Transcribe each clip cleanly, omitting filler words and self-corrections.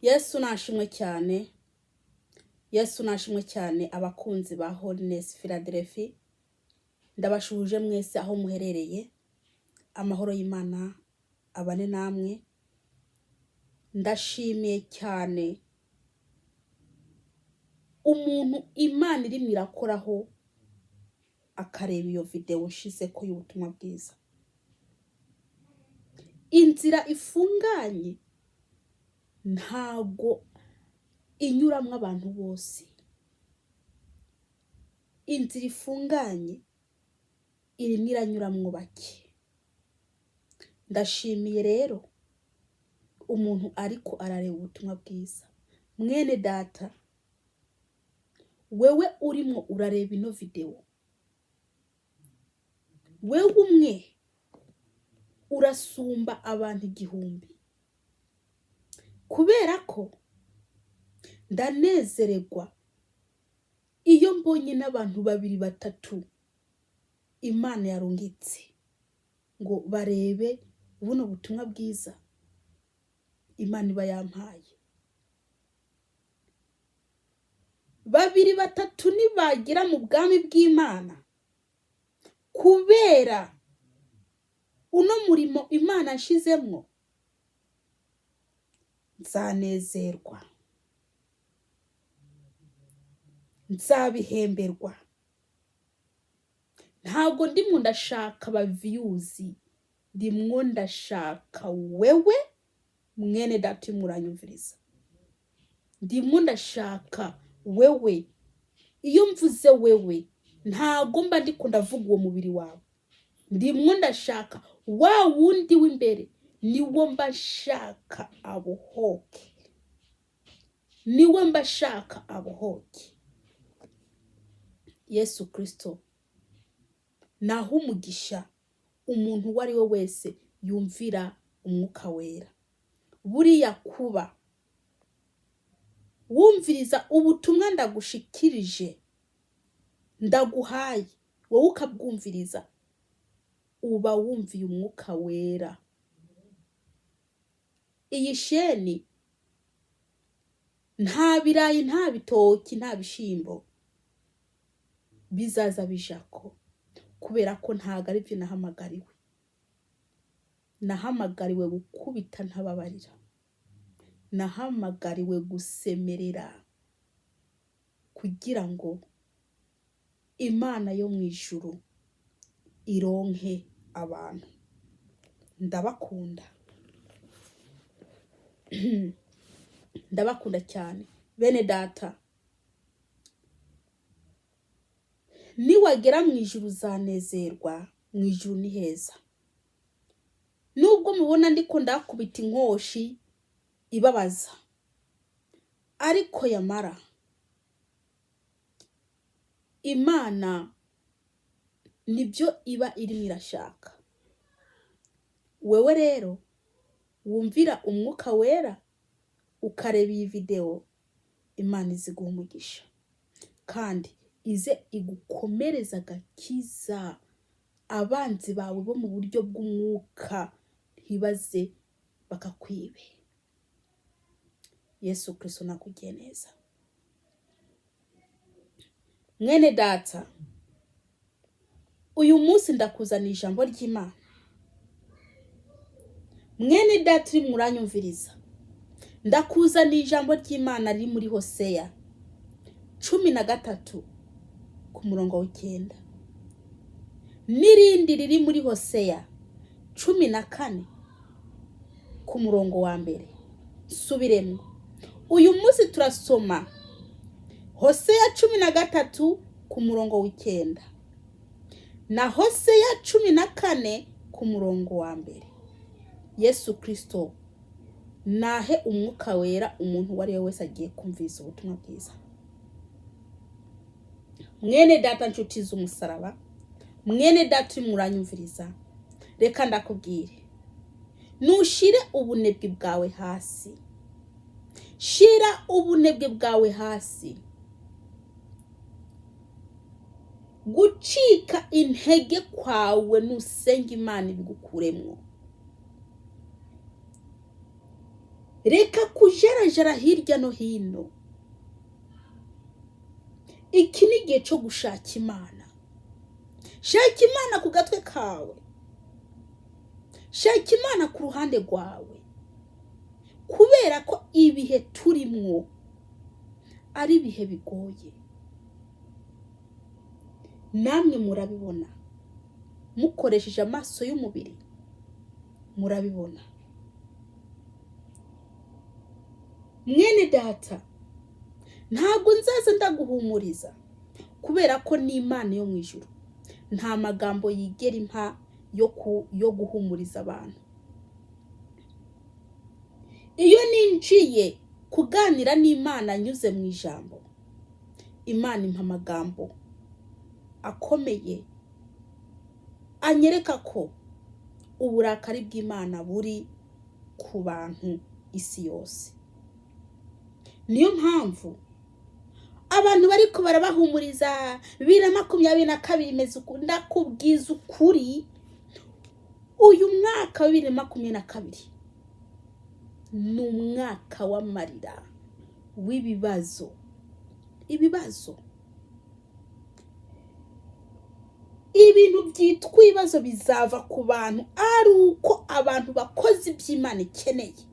Yesu nashimwe cyane. Yesu nashimwe cyane abakunzi ba Holiness Philadelphia. Ndabashuje mwese aho muherereye. Amahoro y'Imana abane namwe. Ndashimiye cyane umuntu Imana iri mirakoraho akareba iyo video nshize ko y'ubutumwa bwiza. Inzira ifunganye ntago inyuramwe abantu bose. Inzira ifunganye irimo iranyuramwo bake. Ndashimiye rero umuntu ariko arareba ubutumwa bwiza. Mwene data, wewe urimo urareba ino video, wewe umwe urasumba abantu 1000, kubera ko ndanezererwa iyo mbonye n'abantu 2-3 Imana yarungitse ngo barebe buno butumwa bwiza Imana iba yampaye. 2-3 nibagira mu bwami bw'Imana kubera uno murimo Imana nshizemwo, nzanezerwa, nzabihemberwa. Ntago ndimo ndashaka ba views, ndimwo ndashaka wewe mwene data muranyumviriza. Ndimwo ndashaka wewe. Iyo mvuze wewe ntago mba ndiko ndavuga uwo mubiri wawe. Ndimwo ndashaka wa wundi w'imbere, niwo mba shaka abohoke. Niwe mba shaka abohoke. Yesu Kristo naho umugisha umuntu wari we wese yumvira umwuka wera. Buriya kuba wumviriza ubutumwa ndagushikirije, ndaguhaye, wowe ukabwumviriza, uba wumviye umwuka wera. Iyi sheni nta birayi, nta bitoki, nta bishimbo bizaza bijako, kubera ko ntago ari byo nahamagariwe. Nahamagariwe gukubita ntababarira. Nahamagariwe gusemerera kugira ngo Imana yo mu ijuru ironke abantu. Ndabakunda. Ndabakunda cyane. Bene data, niwagera mu ijuru uzanezerwa. Mu ijuru ni heza. Nubwo mubona ndiko ndakubita inkoshi ibabaza, ariko yamara Imana nibyo iba irimo irashaka. Wewe rero wumvira umwuka wera ukareba iyi video, Imana iziguha umugisha kandi ize igukomereza agakiza. Abanzi bawe bo mu buryo bw'umwuka ntibaze bakakwibe. Yesu Kristo nakugiye neza. Mwene data, uyu munsi ndakuzana ijambo ry'Imana. Mwene data uri muranyumviriza, ndakuzana ijambo ry'Imana riri muri Hoseya 13 ku murongo wa 9. Nirindi riri muri Hoseya 14 ku murongo wa 1. Subiremo. Uyu munsi turasoma Hoseya 13 ku murongo wa 9 na Hoseya 14 ku murongo wa 1. Yesu Kristo nahe umwuka wera umuntu wari wese agiye kumvisa ubutumwa bwiza. Mwene data nshuti z'umusaraba, mwene data muranyumviriza, reka ndakubwire, nushire ubunebwe bwawe hasi. Shira ubunebwe bwawe hasi. Gucika intege kwawe nusenga Imana ibigukuremwo. reka kujarajara hirya no hino. Iki ni igihe cyo gushaka Imana. Shaka Imana ku gatwe kawe, shaka Imana ku ruhande rwawe, kubera ko ibihe turimwo ari ibihe bigoye. Namwe murabibona, mukoresheje amaso y'umubiri murabibona. Mwene data, ntabwo nzaza ndaguhumuriza, kubera ko ni Imana yo mu ijuru. Nta magambo yigera impa yo guhumuriza abantu. Iyo ninjiye kuganira n'Imana nyuze mu ijambo, Imana impa amagambo akomeye anyereka ko uburakari bw'Imana buri ku bantu isi yose. Niyo mpamvu abantu bariko barabahumuriza 2022 imeze uku. Ndakubwiza ukuri, uyu mwaka wa 2022 ni umwaka w'amarira, w'ibibazo. Ibintu byitwa ibibazo bizava ku bantu ari uko abantu bakoze iby'Imana ikeneye.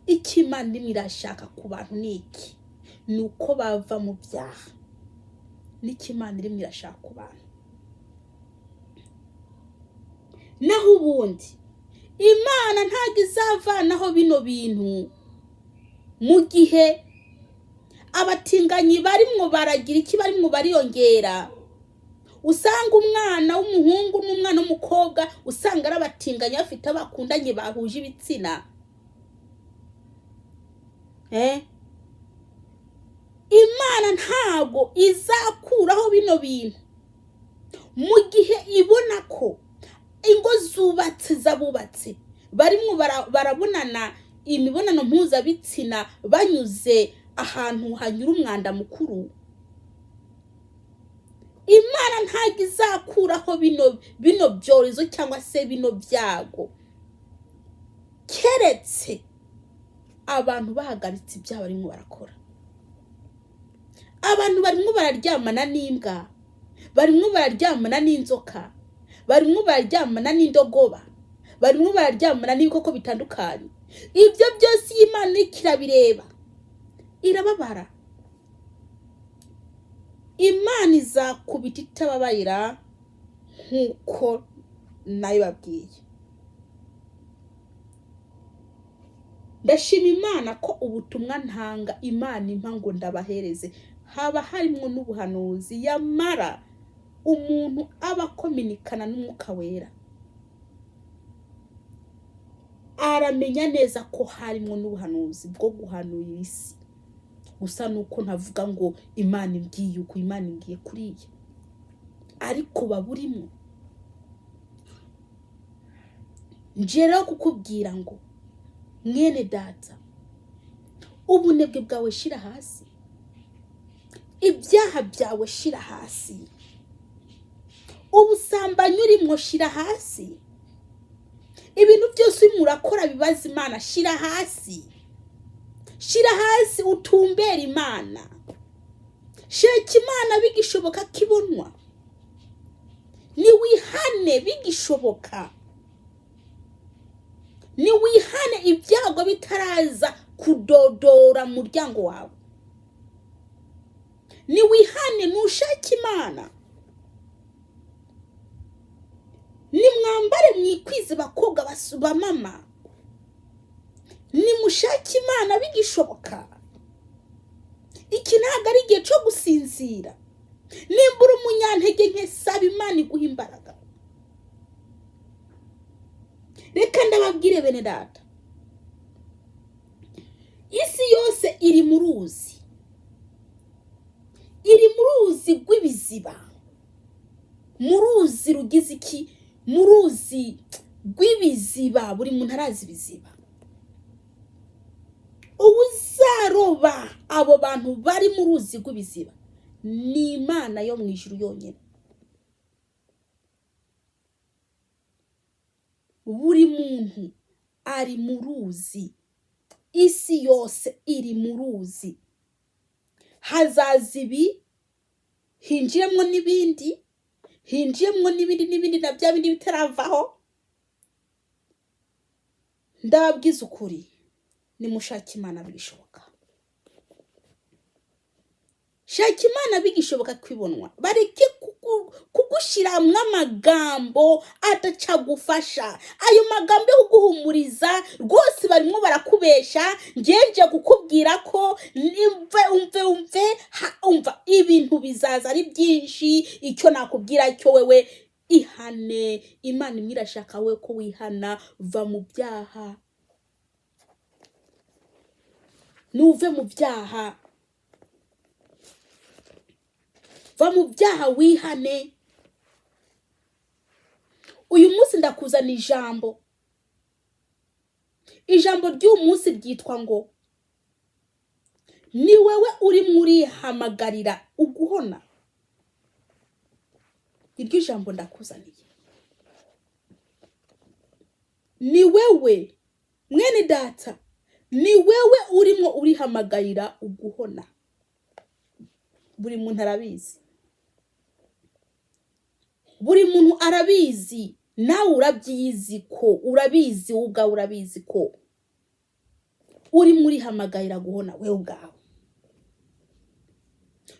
Icyo Imana irashaka ku bantu ni iki? Ni uko bava mu byaha. N'icyo Imana irashaka ku bantu. Naho ubundi Imana ntabwo izavanaho bino bintu mu gihe abatinganyi barimwo baragira iki, barimwo bariyongera. Usanga umwana w'umuhungu n'umwana w'umukobwa usanga ari abatinganyi bafite abakundanye bahuje ibitsina. Imana ntabwo izakuraho bino bintu mu gihe ibona ko ingo zubatse z'abubatse barimwo barabonana imibonano mpuzabitsina banyuze ahantu hanyura umwanda mukuru. Imana ntabwo izakuraho bino byorezo cyangwa se bino byago, keretse abantu bahagaritse ibyaha barimo barakora. Abantu barimo bararyamana n'imbwa, barimo bararyamana n'inzoka, barimo bararyamana n'indogoba, barimo bararyamana n'ibikoko bitandukanye. Ibyo byose Imana ikirabireba, irababara. Imana izakubita itababarira nk'uko nayo babwiye. Ndashima Imana ko ubutumwa ntanga Imana impa ngo ndabahereze haba harimo n'ubuhanuzi, yamara umuntu aba akominikana n'Umwuka Wera aramenya neza ko harimo n'ubuhanuzi bwo guhanura isi. Gusa nuko ntavuga ngo Imana imbwiye uko, Imana ngiye kuriya, ariko baburimo. Njero kukubwira ngo mwene data, ubunebwe bwawe shira hasi, ibyaha byawe shira hasi, ubusambanyi urimo shira hasi, ibintu byose murakora bibaza Imana shira hasi. Shira hasi utumbera Imana. Sheka Imana bigishoboka kibonwa. Ni wihane bigishoboka. Ni wihane ibyago bitaraza kudodora mu muryango wawe. Ni wihane nushaka Imana. Ni mwambare mwikwize bakobwa basuba mama. Ni mushaka Imana bigishoboka. Iki ntabwo ari igihe cyo gusinzira. Nimbura umunyantege nke, saba Imana iguha imbaraga. Reka ndababwire bene data, isi yose iri mu ruzi. Iri mu ruzi rw'ibiziba. Mu ruzi rugize iki? Mu ruzi rw'ibiziba. Buri muntu arazi ibiziba. Uzaroba abo bantu bari mu ruzi rw'ibiziba ni Imana yo mu ijuru yonyine. Buri muntu ari mu ruzi isi yose iri mu ruzi, hazaza ibi, hinjiyemo n'ibindi, hinjiyemo n'ibindi na bya bindi bitaravaho. Ndababwiza ukuri, nimushaka Imana bigishoboka. Shaka Imana bigishoboka kwibonwa. Bareke kugushiramwe amagambo ataca gufasha. Ayo magambo yo kuguhumuriza rwose barimo barakubesha. Ngenje kukubwira ko umva ibintu bizaza ari byinshi. Icyo nakubwira cyo wewe ihane. Imana imwe irashaka we ko wihana. Va mu byaha, nuve mu byaha, va mu byaha wihane. Uyu munsi ndakuzana ijambo ry'uyu munsi ryitwa ngo ni wewe uri muri hamagarira uguhona. Iryo jambo ndakuzaniye. Ni wewe mwene data, ni wewe urimo urihamagarira uguhona. Buri muntu arabizi, buri muntu arabizi. Nawe urabyizi ko, urabizi ubwawe, urabizi ko uri muri hamagarira guhona wewe ubwawe.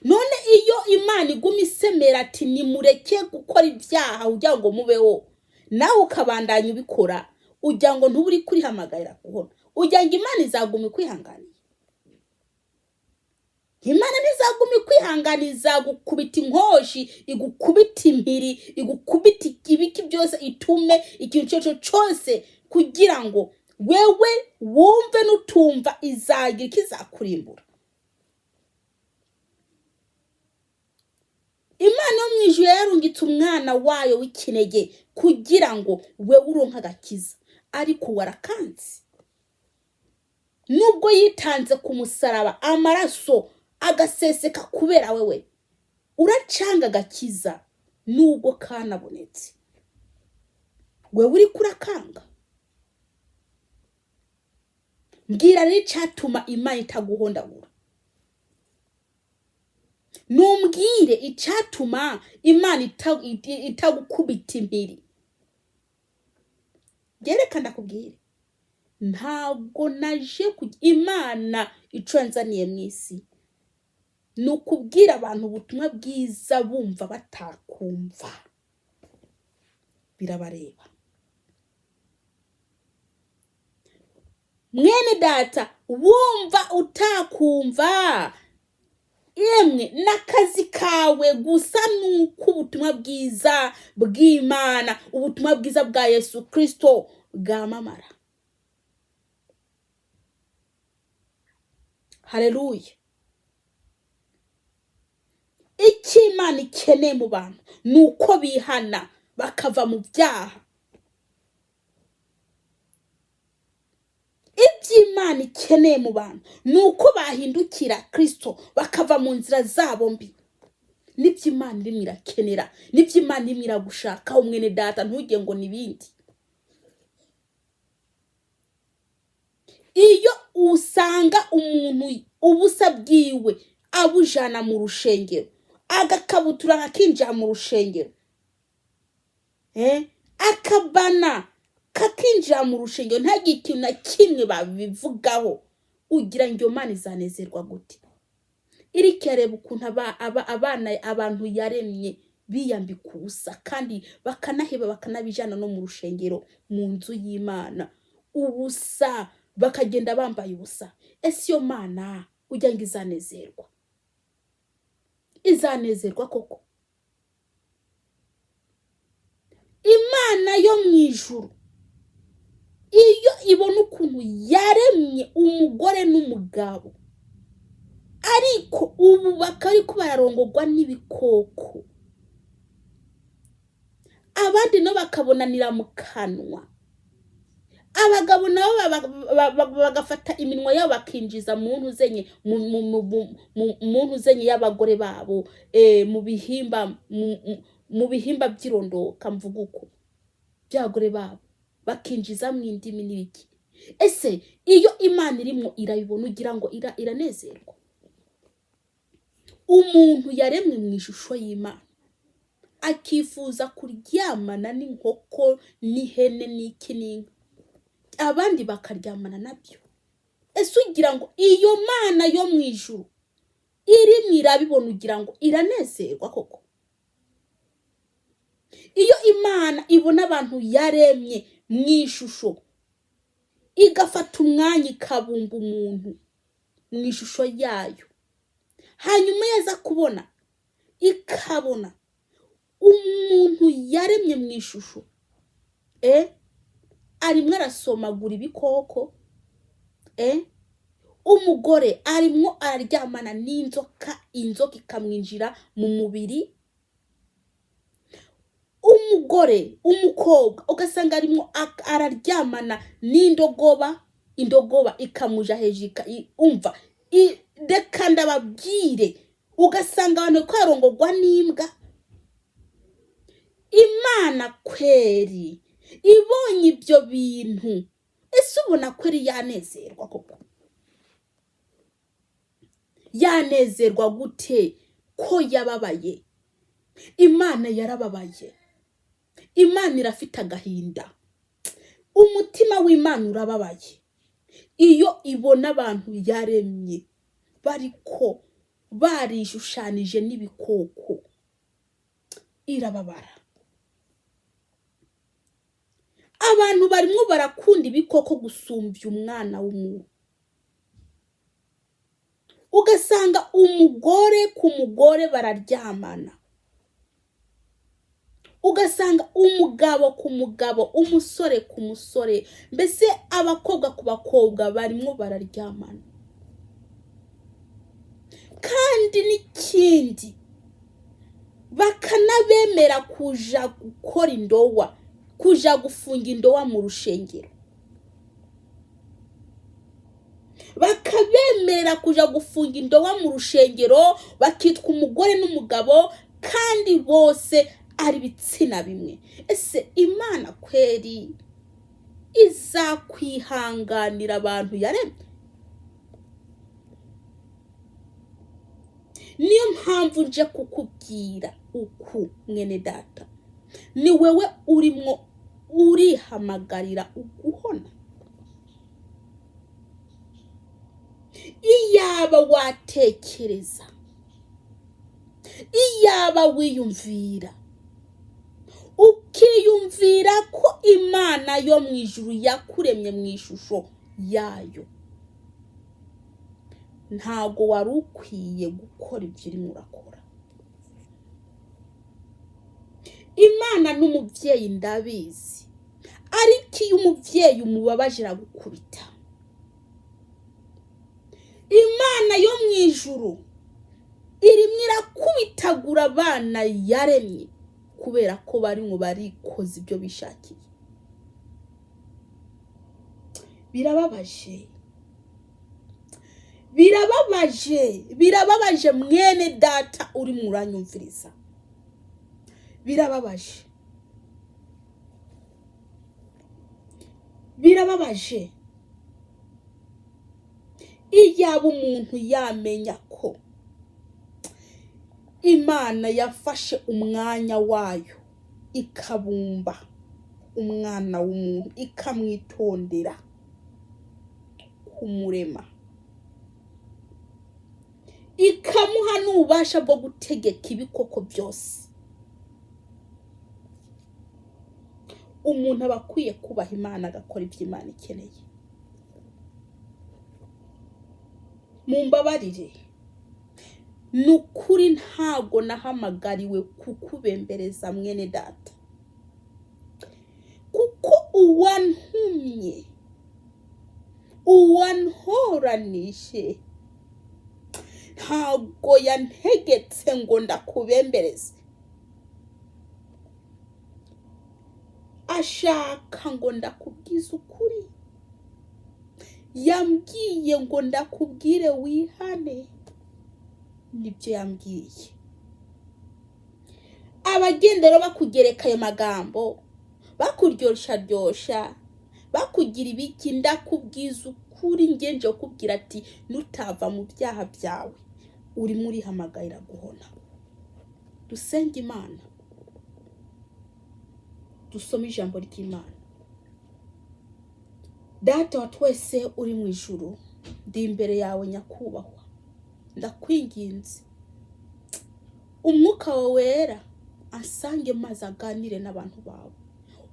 None iyo Imana iguma isemera ati nimureke gukora ibyaha ugira ngo mubeho, nawe ukabandanya ubikora, ugira ngo ntuburi kuri hamagarira guhona, ugira ngo Imana izaguma ikwihanganiye? Imana ntizaguma ikwihanganiza, gukubita inkoshi, igukubita impiri, igukubita ibiki byose, itume ikintu cyose kugira ngo wewe wumve n'utumva izagira kizakurimbura. Imana yo mwijuru yarungitse umwana wayo w'ikinege kugira ngo wewe uronke agakiza, ariko warakanze. Nubwo yitanze ku musaraba, amaraso agaseseka kubera wewe, uracanga agakiza nubwo kanabonetse. Wewe uri kurakanga. Mbwira rero icyatuma Imana itaguhondagura. Numbwire icyatuma Imana itagukubita impiri. Gereka ndakubwire, ntabwo naje Imana ico yanzaniye mu isi nukubwira abantu ubutumwa bwiza bumva batakumva. Birabareba. Mwene data, wumva utakumva, yemwe n'akazi kawe gusa nuko ubutumwa bwiza bw'Imana, ubutumwa bwiza bwa Yesu Kristo bwamamara. Haleluya. Icyo Imana ikeneye mu bantu nuko bihana bakava mu byaha. Ibyo Imana ikeneye mu bantu nuko bahindukira Kristo bakava mu nzira zabo mbi. Nibyo Imana irimo irakenera, nibyo Imana irimo iragushaka umwene data, ntujye ngo nibindi. Iyo usanga umuntu ubusa bwiwe abujana mu rushengero, agakabutura akinjira mu rushengero, akabana kakinjira mu rushengero, ntagire ikintu na kimwe babivugaho, ugira ngo Imana izanezerwa gute? Iri kireba ukuntu abantu yaremye biyambika ubusa kandi bakanaheba bakanabijana no mu rushengero, mu nzu y'Imana, ubusa bakagenda bambaye ubusa. Ese iyo Mana ugira ngo izanezerwa? Izanezerwa koko? Imana yo mwijuru iyo ibona ukuntu yaremye umugore n'umugabo, ariko ubu bakariko bararongorwa n'ibikoko, abandi no bakabonanira mu kanwa, abagabo nabo bagafata iminwa yabo bakinjiza mu ntu zenye y'abagore babo, mu bihimba by'irondoka, mvuga uko by'abagore babo bakinjiza mu indimi n'ibiki. ese iyo Imana irimo irabibona ugira ngo iranezerwa? Umuntu yaremwe mu ishusho y'Imana akifuza kuryamana n'inkoko n'ihene n'iki n'inka, abandi bakaryamana nabyo. Ese ugira ngo iyo Mana yo mu ijuru irimo irabibona ugira ngo iranezerwa koko? Iyo Imana ibona abantu yaremye mu ishusho, igafata umwanya ikabumba umuntu mu ishusho yayo, hanyuma yaza kubona ikabona umuntu yaremye mu ishusho arimo arasomagura ibikoko, umugore arimo araryamana n'inzoka, inzoka ikamwinjira mu mubiri, umugore umukobwa ugasanga arimo araryamana n'indogoba, indogoba ikamuja hejuru, umva reka ndababwire, ugasanga abantu kwarongorwa n'imbwa. Imana kweri ibonye ibyo bintu, ese ubona kweri yanezerwa koko? Yanezerwa gute ko yababaye? Imana yarababaye, Imana irafite agahinda, umutima w'Imana urababaye iyo ibona abantu yaremye bariko barishushanije n'ibikoko, irababara. Abantu barimo barakunda ibikoko gusumbya umwana w'umuntu, ugasanga umugore ku mugore bararyamana, ugasanga umugabo ku mugabo, umusore ku musore, mbese abakobwa ku bakobwa barimo bararyamana. Kandi n'ikindi bakanabemera kuja gukora indowa, kuja gufunga indowa mu rushengero, bakabemera kuja gufunga indowa mu rushengero, bakitwa umugore n'umugabo kandi bose ari bitsina bimwe. Ese Imana kweri izakwihanganira abantu yaremye? Niyo mpamvu nje kukubwira uku mwene data, ni wewe urimo urihamagarira uguhona. Iyaba watekereza, iyaba wiyumvira, ukiyumvira ko Imana yo mu ijuru yakuremye mu ishusho yayo, ntago wari ukwiye gukora ibyo urimo urakora. Imana n'umubyeyi ndabizi, ariko iyo umubyeyi umubabaje aragukubita. Imana yo mu ijuru irimo irakubitagura abana yaremye kubera ko barimo barikoze ibyo bishakiye. Birababaje, birababaje, birababaje mwene data uri muranyumviriza, birababaje, birababaje. Iyaba umuntu yamenya ko Imana yafashe umwanya wayo ikabumba umwana w'umuntu, ikamwitondera kumurema, ikamuha n'ububasha bwo gutegeka ibikoko byose, umuntu aba akwiye kubaha Imana agakora ibyo Imana ikeneye. Mumbabarire, nukuri ntago nahamagariwe kukubembereza mwene data, kuko uwantumye, uwanhoranishe ntago yantegetse ngo ndakubembereze, ashaka ngo ndakubwize ukuri. Yambwiye ngo ndakubwire wihane, nibyo yambwiye. Abagendera bakugereka ayo magambo, bakuryoshya, bakugira ibiki, ndakubwiza ukuri ngenje ukubwira ati nutava mu byaha byawe uri muri hamagarira guhona. Dusenge Imana, dusome ijambo ry'Imana. Data wa twese uri mu ijuru, ndi imbere yawe nyakubahwa, ndakwinginze umwuka wawe wera asange maze aganire n'abantu bawe,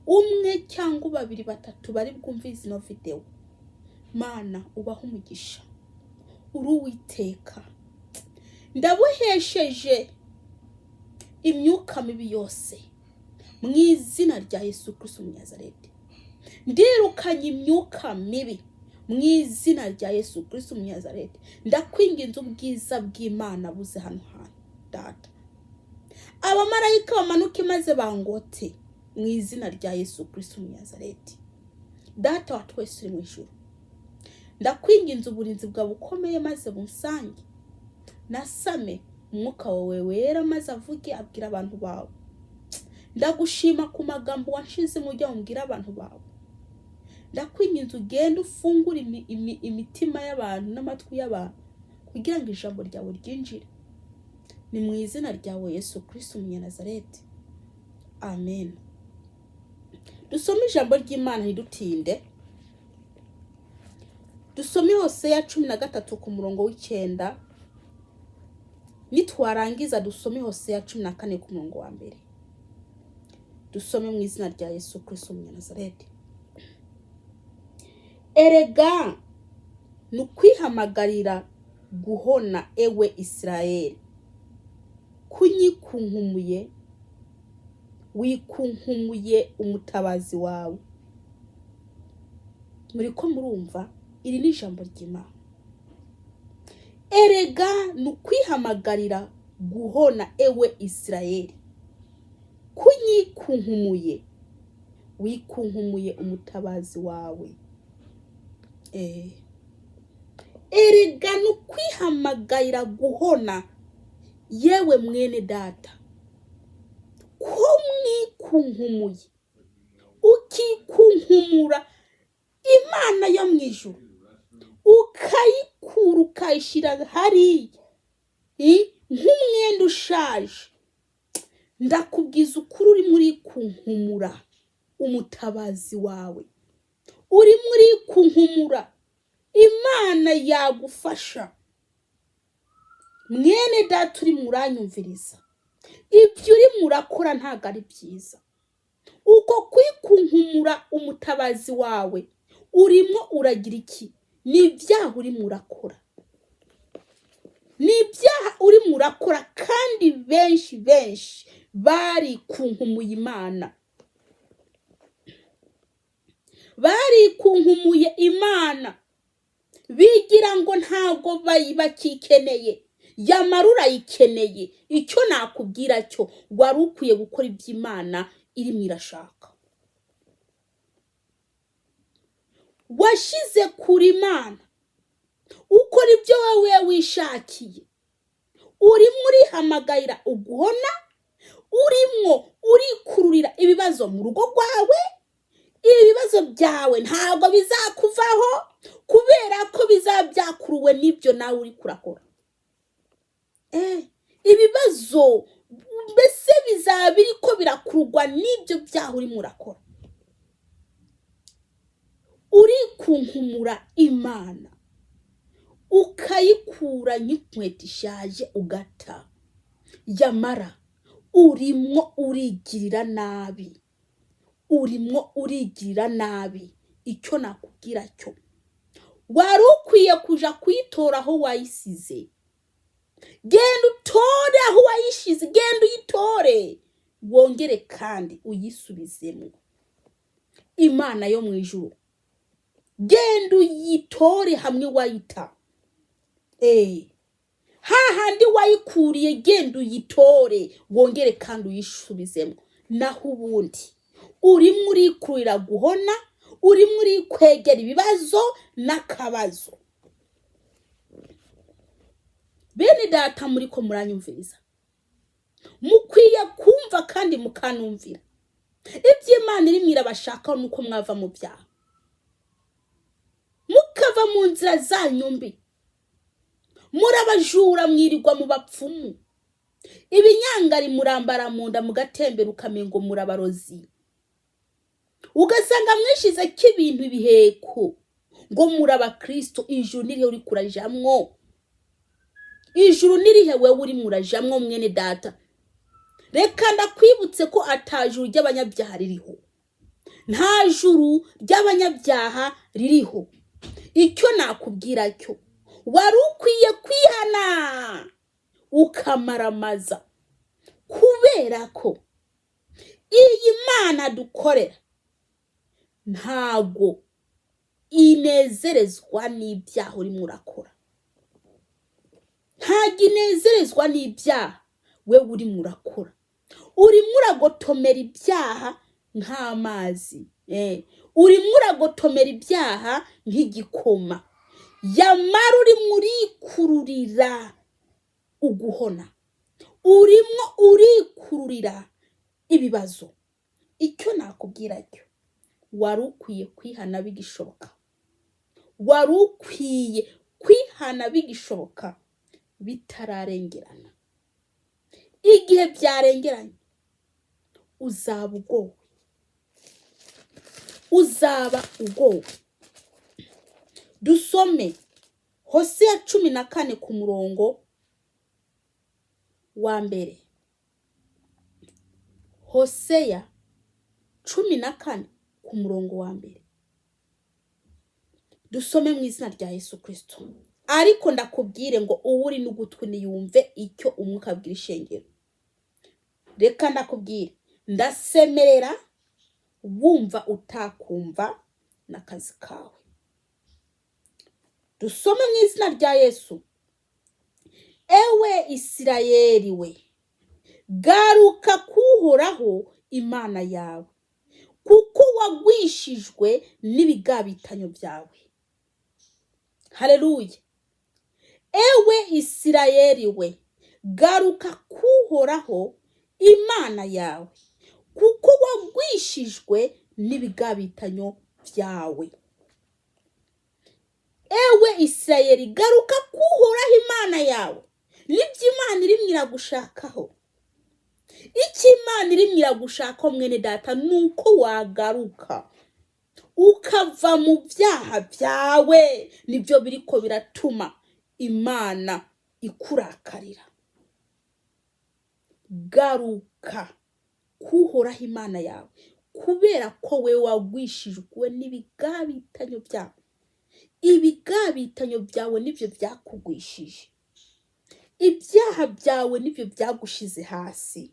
umwe cyangwa babiri batatu bari bwumvize ino video. Mana ubaho umugisha, uri Uwiteka, ndabuhesheje imyuka mibi yose mu izina rya Yesu Kristo Umunazareti. Ndirukanye imyuka mibi mu izina rya Yesu Kristo Umunazareti. Ndakwinginze ubwiza bw'Imana buze hano hantu Data. Abamarayika bamanuke maze bangote mu izina rya Yesu Kristo Umunazareti. Data wa twese uri mu ijuru, ndakwinginze uburinzi bwawe bukomeye maze bunsange, nasame umwuka wawe wera maze avuge abwira abantu bawe. Ndagushima ku magambo wanshize mu byo umbwira abantu bawe. Ndakwinginze ugende ufungura imitima y'abantu n'amatwi y'abantu kugira ngo ijambo ryawe ryinjire. Ni mu izina ryawe Yesu Kristo Umunazareti. Amen. Dusome ijambo ry'Imana ntidutinde. Dusome Hoseya 13 ku murongo w'9. Nitwarangiza dusome Hoseya 14 ku murongo wa 1. Dusome mu izina rya Yesu Kristo Umunazareti. Erega nukwihamagarira guhona ewe Israeli, kunyikunkumbuye wikunkumbuye umutabazi wawe. Muriko murumva iri ni ijambo ry'Imana. Erega nukwihamagarira guhona ewe Israeli, kunyikunkumbuye wikunkumbuye umutabazi wawe. Erega nukwihamagarira guhona yewe mwene data, ko mwikunkumbuye ukikunkumura Imana yo mu ijuru, ukayikura ukayishira hariya nk'umwenda ushaje. Ndakubwiza ukuri uri muri kunkumura umutabazi wawe, uri muri kunkumura Imana yagufasha. Mwene data uri muranyumviriza, ibyo uri murakora ntago ari byiza. Uko kwikunkumura umutabazi wawe urimo uragira iki? Ni ibyaha uri murakora, ni ibyaha uri murakora, kandi benshi bari kunkumuye Imana, bari kunkumuye Imana, bigira ngo ntago bakikeneye, yamara urayikeneye. Icyo nakubwira cyo, wari ukwiye gukora iby'Imana iri mirashaka. Washize kuri Imana ukora ibyo wowe wishakiye, uri muri hamagarira uguhona, urimo urikururira ibibazo mu rugo rwawe. Ibibazo byawe ntago bizakuvaho kubera ko bizabyakuruwe n'ibyo nawe uri kurakora. Ibibazo mbese bizabiri ko birakurugwa n'ibyo byaha uri murakora. Uri kunkumura Imana, ukayikura nk'inkweto ishaje ugata, yamara urimo urigirira nabi, urimo urigirira nabi. Icyo nakubwira cyo, wari ukwiye kuja kuyitora aho wayisize. Genda utore aho wayishize, genda uyitore, wongere kandi uyisubizemo. Imana yo mu ijuru, genda uyitore hamwe wayita. Hahandi wayikuriye, genda uyitore, wongere kandi uyisubizemo. Naho ubundi urimo urikurira guhona, urimo uri kwegera ibibazo n'akabazo. Bene data muri ko muranyumviriza, mukwiye kumva kandi mukanumvira iby'Imana iri mwirabashaka nuko mwava mu byaha. mukava mu nzira zanyu mbi, murabajura mwirirwa mu bapfumu, ibinyangari murambara mu nda mugatembera ukamengo murabarozi, ugasanga mwishize k'ibintu ibiheko ngo muraba Kristo. Ijuru nirihe uri kurajamwo? Ijuru nirihe wewe uri murajamwo mwene data? Reka ndakwibutse ko atajuru ry'abanyabyaha ririho, nta juru ry'abanyabyaha ririho. Icyo nakubwira cyo, wari ukwiye kwihana ukamaramaza, kubera ko iyi Mana dukorera ntago inezerezwa n'ibyaha urimo urakora, ntago inezerezwa n'ibyaha wewe urimo urakora. Urimo uragotomera ibyaha nk'amazi, urimo uragotomera ibyaha nk'igikoma, yamara urimo urikururira uguhona, urimo urikururira ibibazo. Icyo nakubwira cyo, wari ukwiye kwihana bigishoboka, wari ukwiye kwihana bigishoboka bitararengerana. Igihe byarengeranye uzaba ugowe, uzaba ugowe. Dusome Hosea 14 ku murongo wa mbere. Hosea 14 ku murongo wa mbere. Dusome mu izina rya Yesu Kristo. Ariko ndakubwire ngo uwuri n'ugutwi niyumve icyo umwuka abwira ishengero. Reka ndakubwire, ndasemerera wumva utakumva n'akazi kawe. Dusome mu izina rya Yesu. Ewe Isirayeli we, garuka kuhoraho Imana yawe, kuko wagwishijwe n'ibigabitanyo byawe. Haleluya. Ewe Isirayeli we, garuka kuhoraho Imana yawe, kuko wagwishijwe n'ibigabitanyo byawe. Ewe Isirayeli, garuka kuhoraho Imana yawe. Nibyo Imana irimo iragushakaho. Icyo Imana irimo iragushakaho mwene data, nuko wagaruka ukava mu byaha byawe. Nibyo biriko biratuma Imana ikurakarira. Garuka kuhoraho Imana yawe, kubera ko we wagwishijwe n'ibigabitanyo byawe. Ibigabitanyo byawe nibyo byakugwishije, ibyaha byawe nibyo byagushize hasi,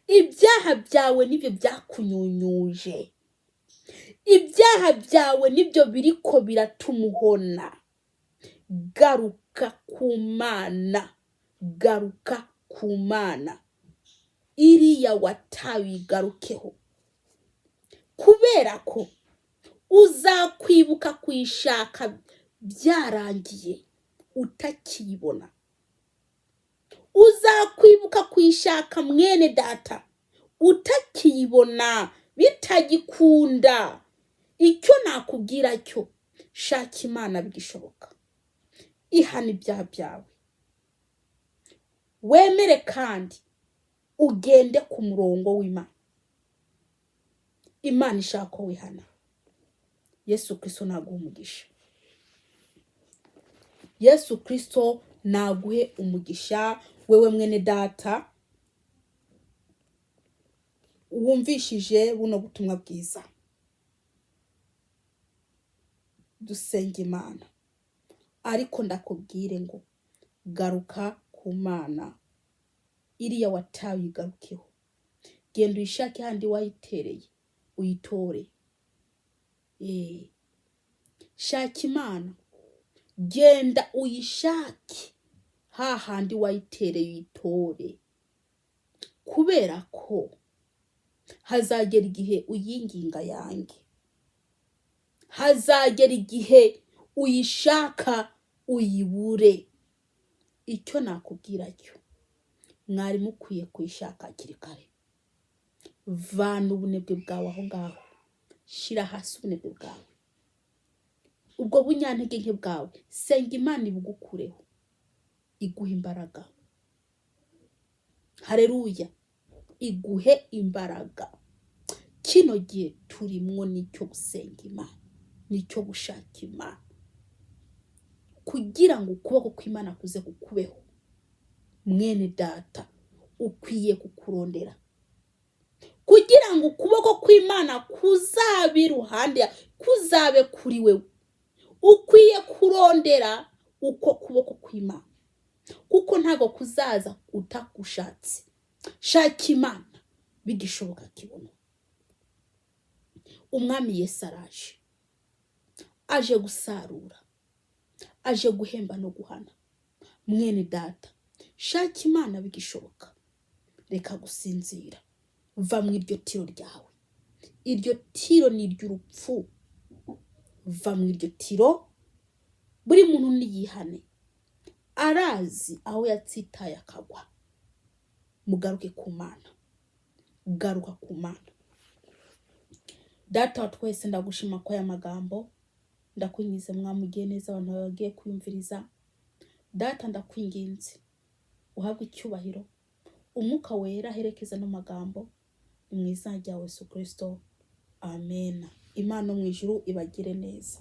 ibyaha byawe nibyo byakunyunyuje, ibyaha byawe nibyo biriko biratuma uhona. Garuka ku Mana, garuka ku Mana iriya watawigarukeho, kubera ko uzakwibuka kwishaka byarangiye utakibona. Uzakwibuka kwishaka mwene data utakibona, bitagikunda. Icyo nakubwira cyo, shaka Imana bigishoboka, ihana ibyaha byawe, wemere kandi ugende ku murongo w'Imana. Imana ishaka ko wihana. Yesu Kristo naguhe umugisha. Yesu Kristo naguhe umugisha. Wewe mwene data wumvishije buno butumwa bwiza, dusenge Imana. Ariko ndakubwire ngo garuka ku Mana iriya watawigarukeho. Genda uyishake handi wayitereye uyitore. Shaka Imana, genda uyishake hahandi wayitereye uyitore, kubera ko hazagera igihe uyinginga yange, hazagera igihe uyishaka uyibure. Icyo nakubwira cyo, mwari mukwiye kuyishaka hakiri kare. Vana ubunebwe bwawe aho ngaho, shira hasi ubunebwe bwawe, ubwo bunyantege nke bwawe senga Imana ibugukureho iguhe imbaraga. Haleluya, iguhe imbaraga. Kino gihe turimwo nicyo gusenga Imana, nicyo gushaka Imana, kugira ngo ukuboko kw'Imana kuze kukubeho. Mwene data, ukwiye kukurondera, kugira ngo ukuboko kw'Imana kuzabe iruhande, kuzabe kuri wewe. Ukwiye kurondera uko kuboko kw'Imana, kuko ntago kuzaza utakushatse. Shaka Imana bigishoboka kibono. Umwami Yesu araje, aje gusarura, aje guhemba no guhana. Mwene data, shaka Imana bigishoboka, reka gusinzira, va mu iryo tiro ryawe. Iryo tiro ni iry'urupfu, va mu iryo tiro. Buri muntu niyihane, arazi aho yatsitaye akagwa. Mugaruke ku Mana, garuka ku Mana. Data wa twese, ndagushima ko aya magambo ndakwingize mwamugiye neza abantu bagiye kwiyumviriza. Data ndakwinginze uhabwe icyubahiro, umwuka wera herekeza no magambo, ni mu izina rya Yesu Kristo, amen. Imana mu ijuru ibagire neza.